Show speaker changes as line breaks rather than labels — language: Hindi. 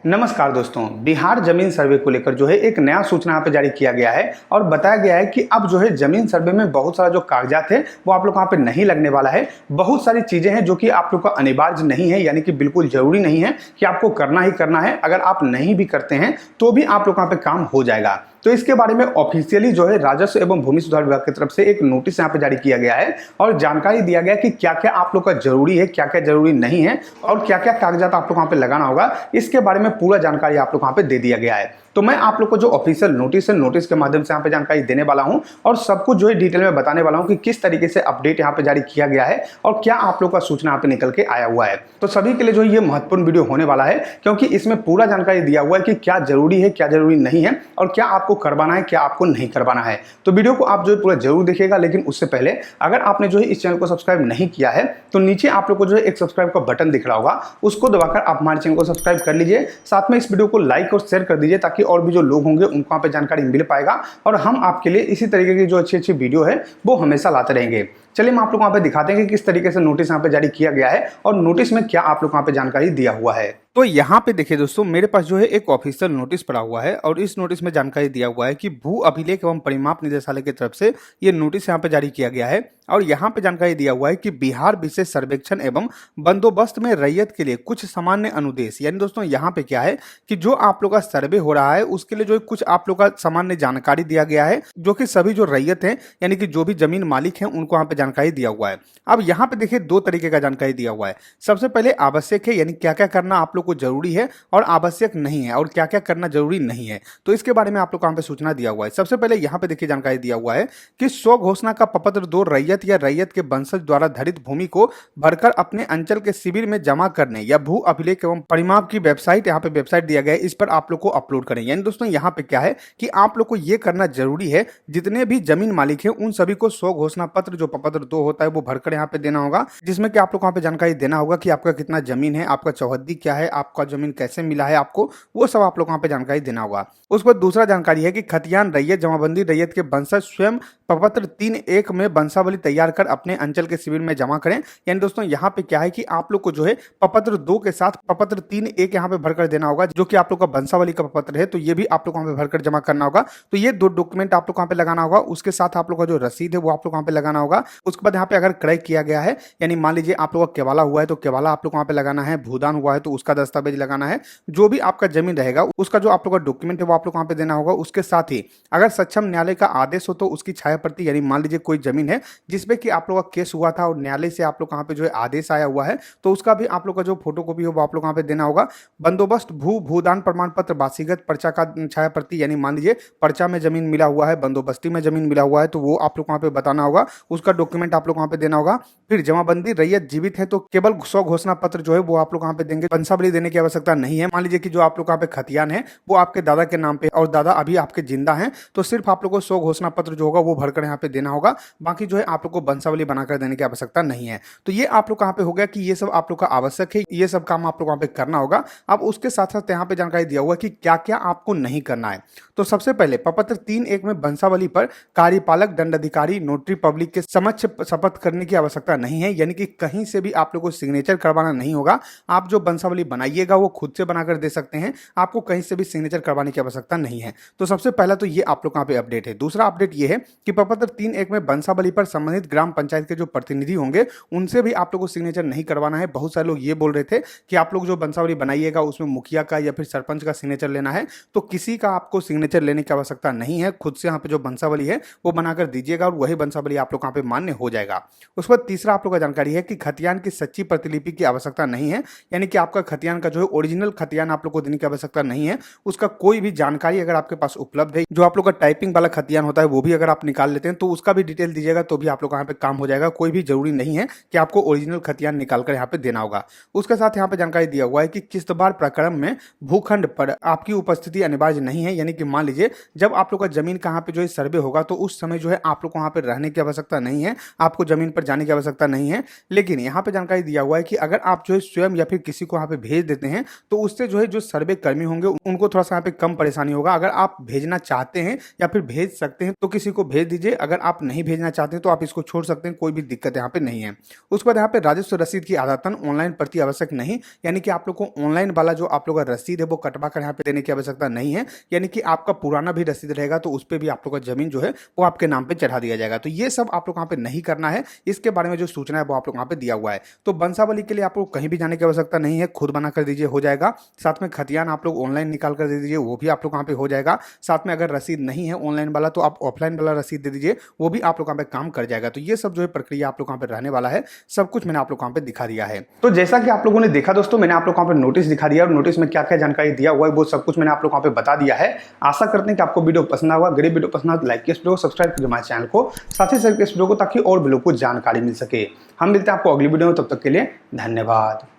नमस्कार दोस्तों, बिहार जमीन सर्वे को लेकर जो है एक नया सूचना यहाँ पे जारी किया गया है और बताया गया है कि अब जो है जमीन सर्वे में बहुत सारा जो कागजात है वो आप लोग यहाँ पे नहीं लगने वाला है। बहुत सारी चीजें हैं जो कि आप लोग का अनिवार्य नहीं है, यानी कि बिल्कुल जरूरी नहीं है कि आपको करना ही करना है। अगर आप नहीं भी करते हैं तो भी आप लोग यहाँ पे काम हो जाएगा। तो इसके बारे में ऑफिशियली जो है राजस्व एवं भूमि सुधार विभाग की तरफ से एक नोटिस यहाँ पे जारी किया गया है और जानकारी दिया गया कि क्या क्या आप लोग का जरूरी है, क्या क्या जरूरी नहीं है और क्या क्या कागजात आप लोग वहाँ पे लगाना होगा। इसके बारे में पूरा जानकारी आप लोग वहाँ पे दे दिया गया है। तो मैं आप लोग को जो ऑफिशियल नोटिस है, नोटिस के माध्यम से यहाँ पे जानकारी देने वाला हूँ और सब कुछ जो है डिटेल में बताने वाला हूँ कि किस तरीके से अपडेट यहाँ पे जारी किया गया है और क्या आप लोग का सूचना यहाँ पे निकल के आया हुआ है। तो सभी के लिए जो ये महत्वपूर्ण वीडियो होने वाला है, क्योंकि इसमें पूरा जानकारी दिया हुआ है कि क्या जरूरी है, क्या जरूरी नहीं है और क्या आपको करवाना है, क्या आपको नहीं करवाना है। तो वीडियो को आप जो है पूरा जरूर देखिएगा। लेकिन उससे पहले अगर आपने जो है इस चैनल को सब्सक्राइब नहीं किया है तो नीचे आप लोग को जो है एक सब्सक्राइब का बटन दिख रहा होगा, उसको दबाकर आप हमारे चैनल को सब्सक्राइब कर लीजिए। साथ में इस वीडियो को लाइक और शेयर कर दीजिए ताकि और भी जो लोग होंगे उनको वहाँ पे जानकारी मिल पाएगा और हम आपके लिए इसी तरीके की जो अच्छी अच्छी वीडियो है वो हमेशा लाते रहेंगे। चलिए हम आप लोग वहाँ पे दिखाते हैं कि किस तरीके से नोटिस यहाँ पे जारी किया गया है और नोटिस में क्या आप लोग वहाँ पे जानकारी दिया हुआ है। तो यहाँ पे देखिए दोस्तों, मेरे पास जो है एक ऑफिशियल नोटिस पड़ा हुआ है और इस नोटिस में जानकारी दिया हुआ है कि भू अभिलेख एवं परिमाप निदेशालय की तरफ से ये नोटिस यहाँ पे जारी किया गया है और यहाँ पे जानकारी दिया हुआ है कि बिहार विशेष सर्वेक्षण एवं बंदोबस्त में रैयत के लिए कुछ सामान्य अनुदेश, यानी दोस्तों यहाँ पे क्या है कि जो आप लोग का सर्वे हो रहा है उसके लिए जो कुछ आप लोग का सामान्य जानकारी दिया गया है, जो कि सभी जो रैयत है यानी कि जो भी जमीन मालिक है उनको यहाँ पे जानकारी दिया हुआ है। अब यहाँ पे देखिए दो तरीके का जानकारी दिया हुआ है। सबसे पहले आवश्यक है, यानी क्या क्या करना आप लोग को जरूरी है और आवश्यक नहीं है और क्या क्या करना जरूरी नहीं है, तो इसके बारे में आप लोग को यहाँ पे सूचना दिया हुआ है। सबसे पहले यहाँ पे देखिए जानकारी दिया हुआ है कि स्व घोषणा का प्रपत्र दो रैयत या रैयत के वंशज द्वारा धरित भूमि को भरकर अपने अंचल के शिविर में जमा करने या भू अभिलेख एवं परिमाप की वेबसाइट, यहाँ पे वेबसाइट दिया गया है, इस पर आप लोग को अपलोड करें। यानी दोस्तों यहाँ पे क्या है कि आप लोग को ये करना जरूरी है, जितने भी जमीन मालिक है उन सभी को स्व घोषणा पत्र जो प्रपत्र 2 होता है वो भरकर यहाँ पे देना होगा, जिसमें कि आप लोग वहाँ पे जानकारी देना होगा कि आपका कितना जमीन है, आपका चौहद्दी क्या है, आपका जमीन कैसे मिला है आपको, वो सब आप लोग वहाँ पे जानकारी देना होगा। उसके बाद दूसरा जानकारी है कि खतियान रैयत जमाबंदी रैयत के वंशज स्वयं प्रपत्र 3.1 में वंशावली तैयार कर अपने अंचल के शिविर में जमा करें। यानी दोस्तों यहाँ पे क्या है कि आप लोग को जो है प्रपत्र 2 के साथ प्रपत्र 3.1 यहाँ पे भरकर देना होगा, जो कि आप लोग का वंशावली का प्रपत्र है, तो ये भी आप लोग वहाँ पे भरकर जमा करना होगा। तो ये दो डॉक्यूमेंट आप लोग वहाँ पे लगाना होगा। उसके साथ आप लोग का जो रसीद है वो आप लोग वहाँ पे लगाना होगा। उसके बाद यहाँ पे अगर क्रय किया गया है, यानी मान लीजिए आप लोग का केवाला हुआ है तो केवाला आप लोग वहाँ पे लगाना है, भूदान हुआ है तो उसका दस्तावेज लगाना है, जो भी आपका जमीन रहेगा उसका जो आप लोग का डॉक्यूमेंट है वो आप लोग वहाँ पे देना होगा। उसके साथ ही अगर सक्षम न्यायालय का आदेश हो तो उसकी छाया प्रति, यानी मान लीजिए कोई जमीन है जिसपे कि आप लोग का केस हुआ था और न्यायालय से आप लोग वहाँ पे जो है आदेश आया हुआ है, तो उसका भी आप लोग का जो फोटोकॉपी हो वो आप लोग वहाँ पे देना होगा। बंदोबस्त भूदान प्रमाण पत्र वासीगत पर्चा का छाया प्रति, यानी मान लीजिए पर्चा में जमीन मिला हुआ है, बंदोबस्ती में जमीन मिला हुआ है, तो वो आप लोग वहाँ पे बताना होगा, उसका डॉक्यूमेंट आप लोग वहाँ पे देना होगा। फिर जमाबंदी रैयत जीवित है तो केवल स्व घोषणा पत्र जो है वो आप लोग वहाँ पे देंगे, वंशावली देने की आवश्यकता नहीं है। मान लीजिए कि जो आप लोग वहाँ पे खतियान है वो आपके दादा के नाम पे और दादा अभी आपके जिंदा हैं, तो सिर्फ आप लोग को स्व घोषणा पत्र जो होगा वो भरकर यहाँ पे देना होगा। बाकी जो है आप लोग को वंशावली बनाकर देने की आवश्यकता नहीं है। तो ये आप लोग यहाँ पे हो गया कि ये सब आप लोग का आवश्यक है, ये सब काम आप लोग वहाँ पे करना होगा। अब उसके साथ साथ यहाँ पे जानकारी दिया हुआ कि क्या क्या आपको नहीं करना है। तो सबसे पहले प्रपत्र 3.1 में वंशावली पर कार्यपालक दंडाधिकारी नोटरी पब्लिक के समक्ष शपथ करने की आवश्यकता नहीं है, यानी कि कहीं से भी आप लोग को सिग्नेचर करवाना नहीं होगा। आप जो वंशावली बनाइएगा वो खुद से बनाकर दे सकते हैं, आपको कहीं से भी सिग्नेचर करवाने की आवश्यकता नहीं है। तो सबसे पहला तो ये आप लोग यहाँ पे अपडेट है। दूसरा अपडेट ये है कि प्रपत्र 3.1 में वंशावली पर संबंधित ग्राम पंचायत के जो प्रतिनिधि होंगे उनसे भी आप लोग को सिग्नेचर नहीं करवाना है। बहुत सारे लोग ये बोल रहे थे कि आप लोग जो वंशावली बनाइएगा उसमें मुखिया का या फिर सरपंच का सिग्नेचर लेना है, तो किसी का आपको सिग्नेचर लेने की आवश्यकता नहीं है। खुद से यहाँ पे जो वंशावली है वो बनाकर दीजिएगा और वही वंशावली आप लोग यहाँ पे मान्य हो जाएगा। उस पर तीसरा आप लोग का जानकारी है कि खतियान की सच्ची प्रतिलिपि की आवश्यकता नहीं है, यानी कि आपका खतियान का जो है ओरिजिनल खतियान आप लोग को देने की आवश्यकता नहीं है। उसका कोई भी जानकारी अगर आपके पास उपलब्ध है, जो आप लोग का टाइपिंग वाला खतियान होता है वो भी अगर आप निकाल लेते हैं तो उसका भी डिटेल दीजिएगा, तो भी आप लोग यहाँ पे काम हो जाएगा। कोई भी जरूरी नहीं है कि आपको ओरिजिनल खतियान निकालकर यहाँ पे देना होगा। उसके साथ यहाँ पे जानकारी दिया हुआ है कि किस्तबार प्रकरण में भूखंड पर आपकी उपस्थिति अनिवार्य नहीं है, यानी कि मान लीजिए जब आप लोग का जमीन कहाँ पे जो है सर्वे होगा तो उस समय जो है आप लोग को वहाँ पे रहने की आवश्यकता नहीं है। हैं, आपको जमीन पर जाने की आवश्यकता नहीं है। लेकिन यहाँ पे जानकारी दिया हुआ है कि अगर आप जो है स्वयं या फिर किसी को यहाँ पे भेज देते हैं तो उससे जो है जो सर्वे कर्मी होंगे उनको थोड़ा सा यहाँ पे कम परेशानी होगा। अगर आप भेजना चाहते हैं या फिर भेज सकते हैं तो किसी को भेज दीजिए, अगर आप नहीं भेजना चाहते हैं तो आप इसको छोड़ सकते हैं, कोई भी दिक्कत यहाँ पे नहीं है। उसके बाद यहाँ पे राजस्व रसीद की आदातन ऑनलाइन प्रति आवश्यक नहीं, यानी कि आप लोग को ऑनलाइन वाला जो आप लोग का रसीद है वो कटवा कर यहाँ पे देने की आवश्यकता नहीं है, यानी कि आपका पुराना भी रसीद रहेगा तो उस पर भी आप लोग का जमीन जो है वो आपके नाम पे चढ़ा दिया जाएगा। तो ये सब आप लोग यहाँ पे नहीं करना है, इसके बारे में जो सूचना है वो आप लोग यहाँ पे दिया हुआ है। तो वंशावली के लिए आप लोग कहीं भी जाने की आवश्यकता नहीं है, खुद बना कर दीजिए, हो जाएगा। साथ में खतियान आप लोग ऑनलाइन निकाल कर दे दीजिए, वो भी आप लोग यहाँ पे हो जाएगा। साथ में अगर रसीद नहीं है ऑनलाइन वाला तो आप ऑफलाइन वाला रसीद दे दीजिए, वो भी आप लोग यहाँ पे काम कर जाएगा। तो ये सब जो है प्रक्रिया आप लोग यहाँ पे रहने वाला है, सब कुछ मैंने आप लोग यहाँ पे दिखा दिया है। तो जैसा कि आप लोगों ने देखा दोस्तों, मैंने आप लोग यहाँ पे नोटिस दिखा दिया और नोटिस में क्या क्या जानकारी दिया हुआ है वो सब कुछ मैंने आप लोग यहाँ पे बता दिया है। आशा करते हैं कि आपको वीडियो पसंद आएगा। गरीब वीडियो पसंद आए तो लाइक कीजिए, वीडियो को सब्सक्राइब कीजिए हमारे चैनल को, साथ ही शेयर कीजिए इस वीडियो को ताकि और भी लोग को जानकारी मिल सके। हम मिलते हैं आपको अगली वीडियो में, तब तक के लिए धन्यवाद।